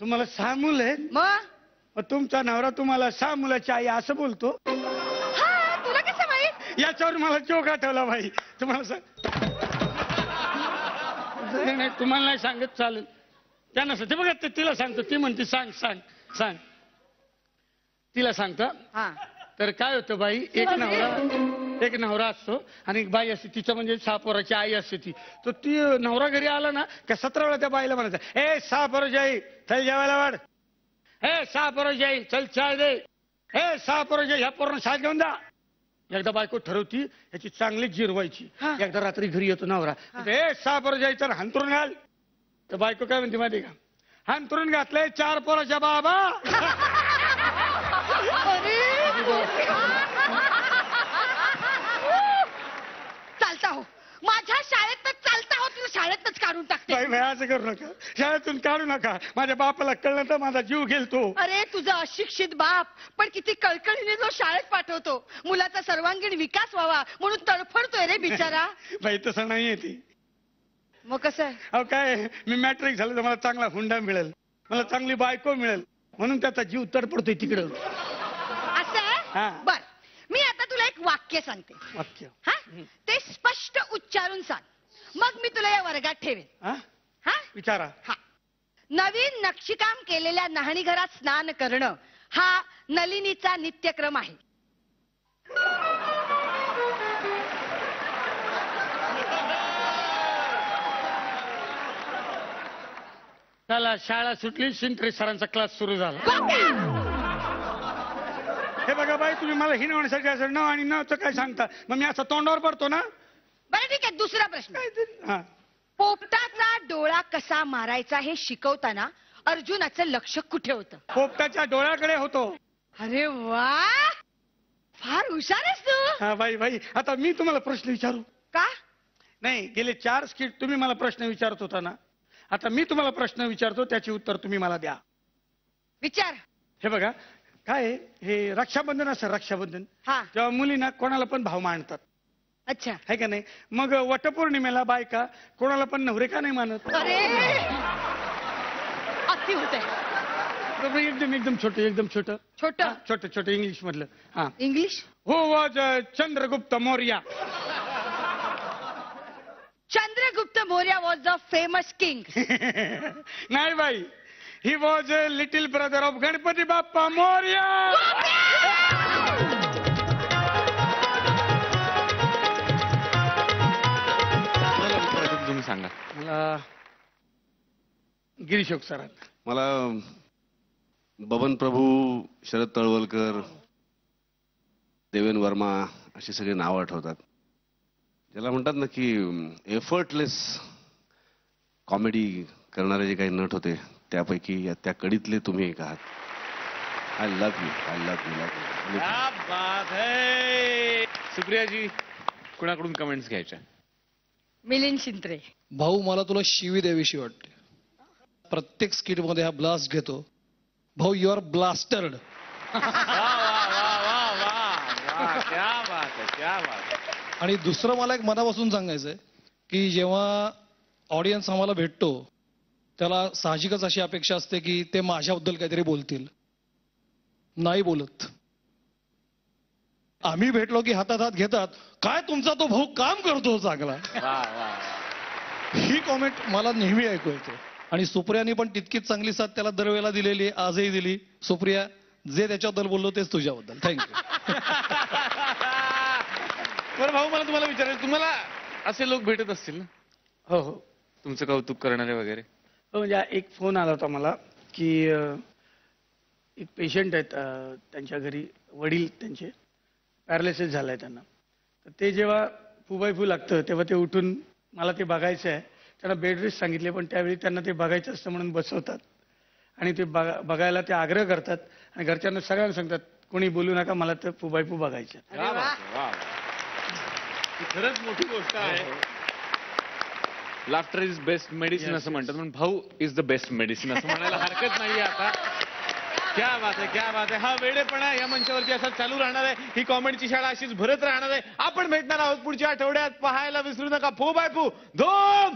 तुम्हाला 6 मुलं आहेत. मग मग तुमचा नवरा तुम्हाला 6 मुलाची आई असं बोलतो? हा, तुला कसं माहित? याच्यावर मला जोक आठवला बाई. तुम्हाला नाही तुम्हाला नाही सांगत चालेल. त्यांना ते बघा तिला सांगतो. ती म्हणते सांग सांग सांग. तिला सांगतो. हा, तर काय होतं बाई, एक नवरा असतो आणि एक बाई असते. तिचं म्हणजे 6 पोराची आई असते ती. तर ती नवरा घरी आला ना का 17 वेळा त्या बाईला म्हणायचं, ए 6 पोराची आई चल जेवायला वाढ. हे 6 पोराची आई चल चाय दे. हे 6 पोराची ह्या पोरांना शाळेत घेऊन जा. एकदा बायको ठरवती ह्याची चांगली जिरवायची. एकदा रात्री घरी येतो नवरा, हे 6 पोराची आई तर हंतरून घाल. तर बायको काय म्हणते माहिती का, हंतरून घातलंय 4 पोराच्या बाबा. चालता हो, माझ्या शाळेतच चालता हो, तुला शाळेतच काढून टाकते. बाई असं करू नका, शाळेतून काढू नका. माझ्या बापाला कळलं तर माझा जीव गेलतो. अरे तुझा अशिक्षित बाप पण किती कळकळीने जो शाळेत पाठवतो, मुलाचा सर्वांगीण विकास व्हावा म्हणून तडफडतोय रे बिचारा. बाई तसं नाहीये ती. मग कसं आहे? अहो काय, मी मॅट्रिक झालं तर मला चांगला हुंडा मिळेल, मला चांगली बायको मिळेल म्हणून त्याचा जीव तडपडतोय तिकडं. असं हा. आहे? बर, मी आता तुला एक वाक्य सांगते. वाक्य? हा, ते स्पष्ट उच्चारून सांग, मग मी तुला या वर्गात ठेवेन. हा, हा, विचारा. हा. नवीन नक्षीकाम केलेल्या न्हाणी घरात स्नान करणं हा नलिनीचा नित्यक्रम आहे. चला शाळा सुटली, शिंत्रे सरांचा क्लास सुरू झाला. हे बघा बाई, तुम्ही मला हिनवण्यासाठी असं न आणि न काय सांगता, मग मी असं तोंडावर पडतो ना. बरं ठीक आहे, दुसरा प्रश्न. हा. पोपटाचा डोळा कसा मारायचा हे शिकवताना अर्जुनाचं लक्ष कुठे होतं? पोपटाच्या डोळ्याकडे होतो. अरे वा, फार हुशार आहेस तू. हा बाई बाई, आता मी तुम्हाला प्रश्न विचारू का? नाही, गेले 4 स्किट तुम्ही मला प्रश्न विचारत होता ना, आता मी तुम्हाला प्रश्न विचारतो, त्याची उत्तर तुम्ही मला द्या. विचार. हे बघा काय आहे, हे रक्षाबंधन असं रक्षाबंधन हा, तेव्हा मुलींना कोणाला पण भाव मानतात, अच्छा. है का नाही. मग वटपौर्णिमेला बायका कोणाला पण नवरे का नाही मानत? अरे अति होत एकदम एकदम छोटं, एकदम छोटं छोट छोटं छोटं इंग्लिश मधलं. हा. English. Who was Chandragupta Maurya? Chandragupta Maurya was the famous king. नाही बाई, he was little brother of Ganpati Bappa Maurya. तुम्ही सांगा. मला गिरीशोक सरांना. मला बबन प्रभू, शरद तळवलकर, देवेन वर्मा अशी सगळी नावं आठवतात. ज्याला म्हणतात ना की एफर्टलेस कॉमेडी करणारे जे काही नट होते त्यापैकी त्या कडीतले तुम्ही एक आहात. I love you, I love you, love you. क्या बात है. सुप्रियाजी, कुणाकडून कमेंट्स घ्यायच्या? मिलिंद शिंत्रे. भाऊ, मला तुला शिवी द्यावीशी वाटते. प्रत्येक स्किट मध्ये हा ब्लास्ट घेतो. भाऊ, यू आर ब्लास्टर्ड. क्या बात है, क्या बात है. आणि दुसरं मला एक मनापासून सांगायचंय की जेव्हा ऑडियन्स आम्हाला भेटतो त्याला साहजिकच अशी अपेक्षा असते की ते माझ्याबद्दल काहीतरी बोलतील. नाही बोलत. आम्ही भेटलो की हातात हात घेतात, काय तुमचा तो भाऊ काम करतो चांगला. ही कॉमेंट मला नेहमी ऐकू येते. आणि सुप्रियानी पण तितकीच चांगली साथ त्याला दरवेळेला दिलेली आहे, आजही दिली. सुप्रिया, जे त्याच्याबद्दल बोललो तेच तुझ्याबद्दल. थँक्यू. बरं भाऊ, मला तुम्हाला विचारायचं, तुम्हाला असे लोक भेटत असतील ना? हो हो, तुमचं कौतुक करणारे वगैरे? म्हणजे एक फोन आला होता मला की एक पेशंट आहेत, त्यांच्या घरी वडील त्यांचे पॅरालिसिस झालाय त्यांना. तर ते जेव्हा फू लागतं तेव्हा ते उठून मला ते बघायचं आहे. त्यांना बेड रेस्ट सांगितले, पण त्यावेळी त्यांना ते बघायचं असतं म्हणून बसवतात आणि ते बघायला ते आग्रह करतात आणि घरच्यांना सगळ्यांना सांगतात कोणी बोलू नका, मला तर फू बघायचं. खरंच मोठी गोष्ट आहे. लाफ्टर इज बेस्ट मेडिसिन असं म्हणतात, म्हणून भाऊ इज द बेस्ट मेडिसिन असं म्हणायला हरकत नाहीये. आता क्या बात आहे, क्या बात आहे. हा वेडेपणा या मंचावरती असा चालू राहणार आहे. ही कॉमेडीची शाळा अशीच भरत राहणार आहे. आपण भेटणार आहोत पुढच्या आठवड्यात. पाहायला विसरू नका. फू बाय फू, धूम